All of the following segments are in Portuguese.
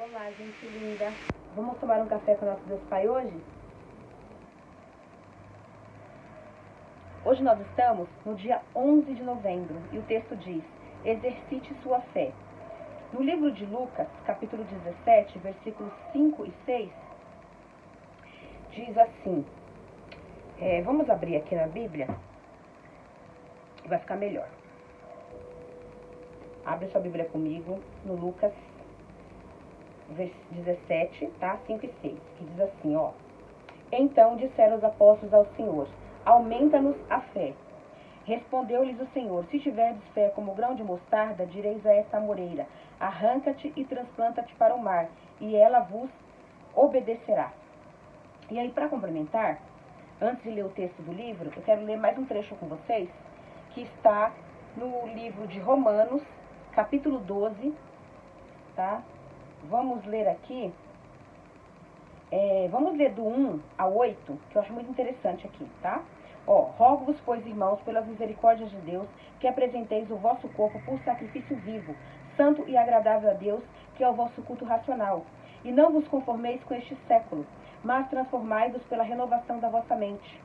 Olá, gente linda. Vamos tomar um café com o nosso Deus Pai hoje? Hoje nós estamos no dia 11 de novembro e o texto diz: exercite sua fé. No livro de Lucas, capítulo 17, versículos 5 e 6, diz assim, vamos abrir aqui na Bíblia, que vai ficar melhor. Abre sua Bíblia comigo, no Lucas 17, tá? 5 e 6, que diz assim, ó. Então disseram os apóstolos ao Senhor: aumenta-nos a fé. Respondeu-lhes o Senhor: se tiverdes fé como grão de mostarda, direis a esta amoreira: arranca-te e transplanta-te para o mar, e ela vos obedecerá. E aí, para complementar, antes de ler o texto do livro, eu quero ler mais um trecho com vocês, que está no livro de Romanos, capítulo 12, tá? Vamos ler aqui, vamos ler do 1 ao 8, que eu acho muito interessante aqui, tá? Rogo-vos, pois, irmãos, pelas misericórdias de Deus, que apresenteis o vosso corpo por sacrifício vivo, santo e agradável a Deus, que é o vosso culto racional. E não vos conformeis com este século, mas transformai-vos pela renovação da vossa mente,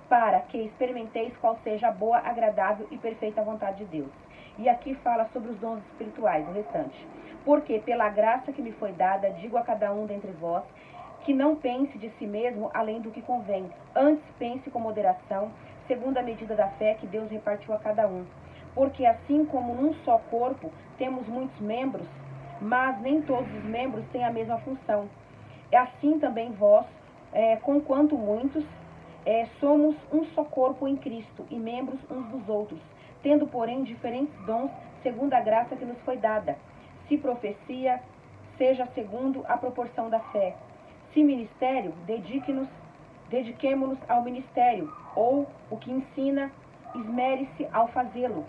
para que experimenteis qual seja a boa, agradável e perfeita vontade de Deus. E aqui fala sobre os dons espirituais, o restante. Porque, pela graça que me foi dada, digo a cada um dentre vós, que não pense de si mesmo além do que convém. Antes pense com moderação, segundo a medida da fé que Deus repartiu a cada um. Porque assim como num só corpo temos muitos membros, mas nem todos os membros têm a mesma função. Assim também vós, conquanto muitos, somos um só corpo em Cristo e membros uns dos outros, tendo, porém, diferentes dons segundo a graça que nos foi dada. Se profecia, seja segundo a proporção da fé. Se ministério, dediquemo-nos ao ministério. Ou o que ensina, esmere-se ao fazê-lo.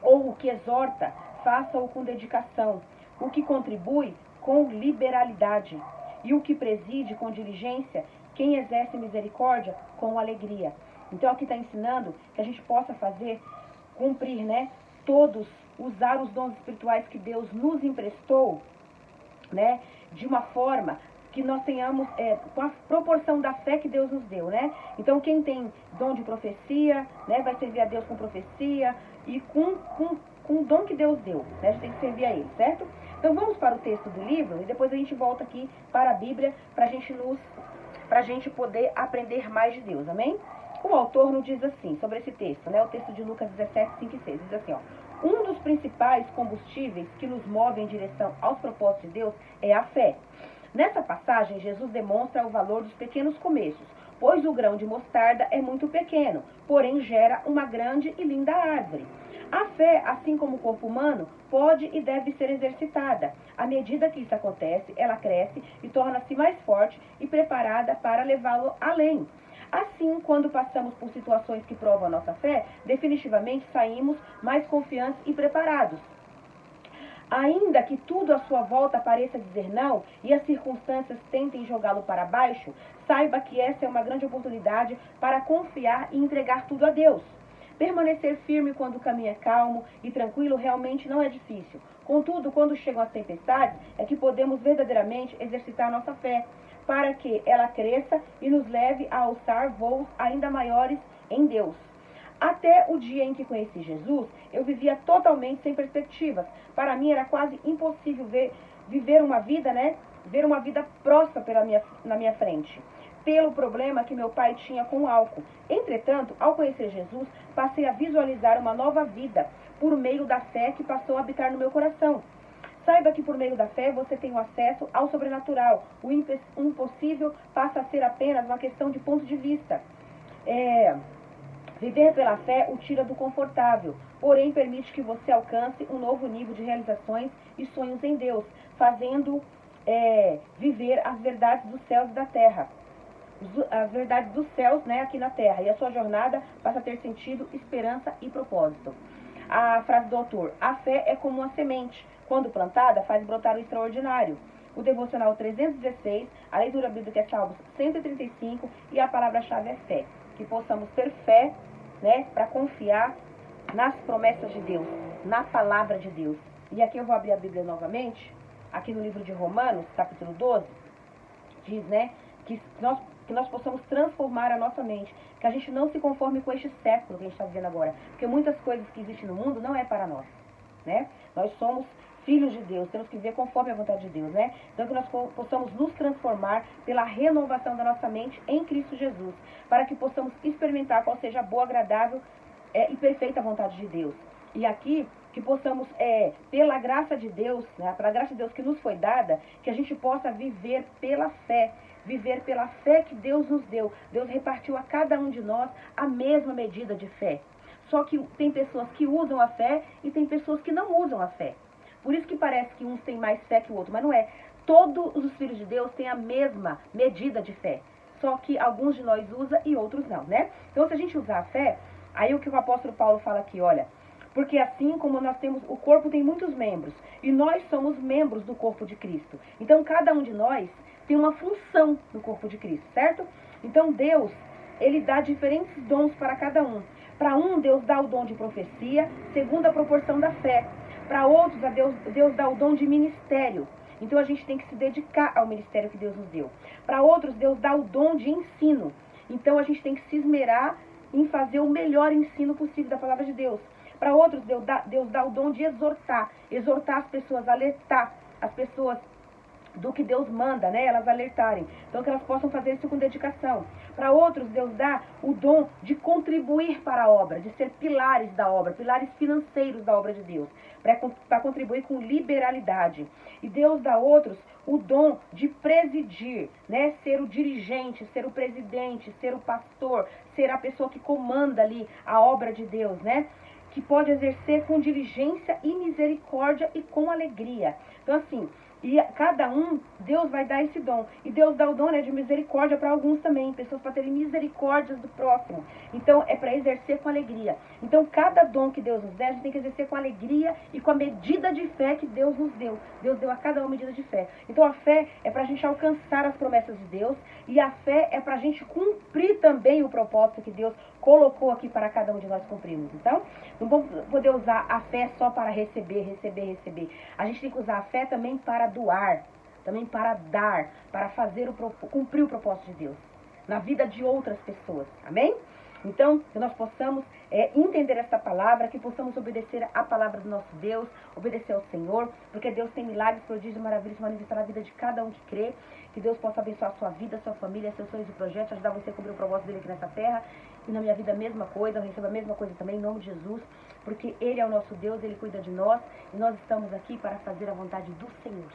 Ou o que exorta, faça-o com dedicação. O que contribui, com liberalidade. E o que preside com diligência, quem exerce misericórdia, com alegria. Então aqui está ensinando que a gente possa cumprir, né? Todos, usar os dons espirituais que Deus nos emprestou, né? De uma forma que nós tenhamos, com a proporção da fé que Deus nos deu, né? Então quem tem dom de profecia, né? Vai servir a Deus com profecia e com o dom que Deus deu, né? A gente tem que servir a Ele, certo? Então vamos para o texto do livro e depois a gente volta aqui para a Bíblia para a gente poder aprender mais de Deus, amém? O autor nos diz assim, sobre esse texto, né? O texto de Lucas 17, 5 e 6, diz assim, ó. Um dos principais combustíveis que nos move em direção aos propósitos de Deus é a fé. Nessa passagem, Jesus demonstra o valor dos pequenos começos, pois o grão de mostarda é muito pequeno, porém gera uma grande e linda árvore. A fé, assim como o corpo humano, pode e deve ser exercitada. À medida que isso acontece, ela cresce e torna-se mais forte e preparada para levá-lo além. Assim, quando passamos por situações que provam a nossa fé, definitivamente saímos mais confiantes e preparados. Ainda que tudo à sua volta pareça dizer não e as circunstâncias tentem jogá-lo para baixo, saiba que essa é uma grande oportunidade para confiar e entregar tudo a Deus. Permanecer firme quando o caminho é calmo e tranquilo realmente não é difícil. Contudo, quando chegam as tempestades, é que podemos verdadeiramente exercitar nossa fé, para que ela cresça e nos leve a alçar voos ainda maiores em Deus. Até o dia em que conheci Jesus, eu vivia totalmente sem perspectivas. Para mim era quase impossível viver uma vida, né? Ver uma vida próspera na minha frente, pelo problema que meu pai tinha com o álcool. Entretanto, ao conhecer Jesus, passei a visualizar uma nova vida por meio da fé que passou a habitar no meu coração. Saiba que por meio da fé você tem o acesso ao sobrenatural. O impossível passa a ser apenas uma questão de ponto de vista. Viver pela fé o tira do confortável, porém permite que você alcance um novo nível de realizações e sonhos em Deus, fazendo viver as verdades dos céus e da terra. As verdades dos céus, né, aqui na terra. E a sua jornada passa a ter sentido, esperança e propósito. A frase do autor: a fé é como uma semente. Quando plantada, faz brotar o extraordinário. O devocional 316, a leitura bíblica é Salmos 135 e a palavra-chave é fé. Que possamos ter fé, né, para confiar nas promessas de Deus, na palavra de Deus. E aqui eu vou abrir a Bíblia novamente, aqui no livro de Romanos, capítulo 12, diz, né, que nós possamos transformar a nossa mente, que a gente não se conforme com este século que a gente está vivendo agora, porque muitas coisas que existem no mundo não é para nós, né? Nós somos filhos de Deus, temos que viver conforme a vontade de Deus, né? Então que nós possamos nos transformar pela renovação da nossa mente em Cristo Jesus, para que possamos experimentar qual seja a boa, agradável e perfeita vontade de Deus. E aqui, que possamos, pela graça de Deus, né, pela graça de Deus que nos foi dada, que a gente possa viver pela fé que Deus nos deu. Deus repartiu a cada um de nós a mesma medida de fé. Só que tem pessoas que usam a fé e tem pessoas que não usam a fé. Por isso que parece que uns têm mais fé que o outro, mas não é. Todos os filhos de Deus têm a mesma medida de fé. Só que alguns de nós usam e outros não, né? Então, se a gente usar a fé, aí o que o apóstolo Paulo fala aqui, olha, porque assim como nós temos, o corpo tem muitos membros, e nós somos membros do corpo de Cristo. Então, cada um de nós tem uma função no corpo de Cristo, certo? Então, Deus, ele dá diferentes dons para cada um. Para um, Deus dá o dom de profecia, segundo a proporção da fé. Para outros, Deus dá o dom de ministério. Então, a gente tem que se dedicar ao ministério que Deus nos deu. Para outros, Deus dá o dom de ensino. Então, a gente tem que se esmerar em fazer o melhor ensino possível da palavra de Deus. Para outros, Deus dá o dom de exortar as pessoas, alertar as pessoas do que Deus manda, né? Elas alertarem. Então, que elas possam fazer isso com dedicação. Para outros, Deus dá o dom de contribuir para a obra, de ser pilares da obra, pilares financeiros da obra de Deus, para contribuir com liberalidade. E Deus dá a outros o dom de presidir, né? Ser o dirigente, ser o presidente, ser o pastor, ser a pessoa que comanda ali a obra de Deus, né? Que pode exercer com diligência e misericórdia e com alegria. Então, assim, e cada um, Deus vai dar esse dom. E Deus dá o dom, né, de misericórdia para alguns também. Pessoas para terem misericórdias do próximo. Então, é para exercer com alegria. Então, cada dom que Deus nos der, a gente tem que exercer com alegria e com a medida de fé que Deus nos deu. Deus deu a cada um medida de fé. Então, a fé é para a gente alcançar as promessas de Deus. E a fé é para a gente cumprir também o propósito que Deus colocou aqui para cada um de nós cumprirmos. Então, não vamos poder usar a fé só para receber. A gente tem que usar a fé também para doar, também para dar, para cumprir o propósito de Deus na vida de outras pessoas. Amém? Então, que nós possamos entender essa palavra, que possamos obedecer a palavra do nosso Deus, obedecer ao Senhor, porque Deus tem milagres, prodígios e maravilhas para manifestar na vida de cada um que crê. Que Deus possa abençoar a sua vida, a sua família, seus sonhos e projetos, ajudar você a cumprir o propósito dele aqui nessa terra. E na minha vida a mesma coisa, eu recebo a mesma coisa também, em nome de Jesus, porque Ele é o nosso Deus, Ele cuida de nós, e nós estamos aqui para fazer a vontade do Senhor.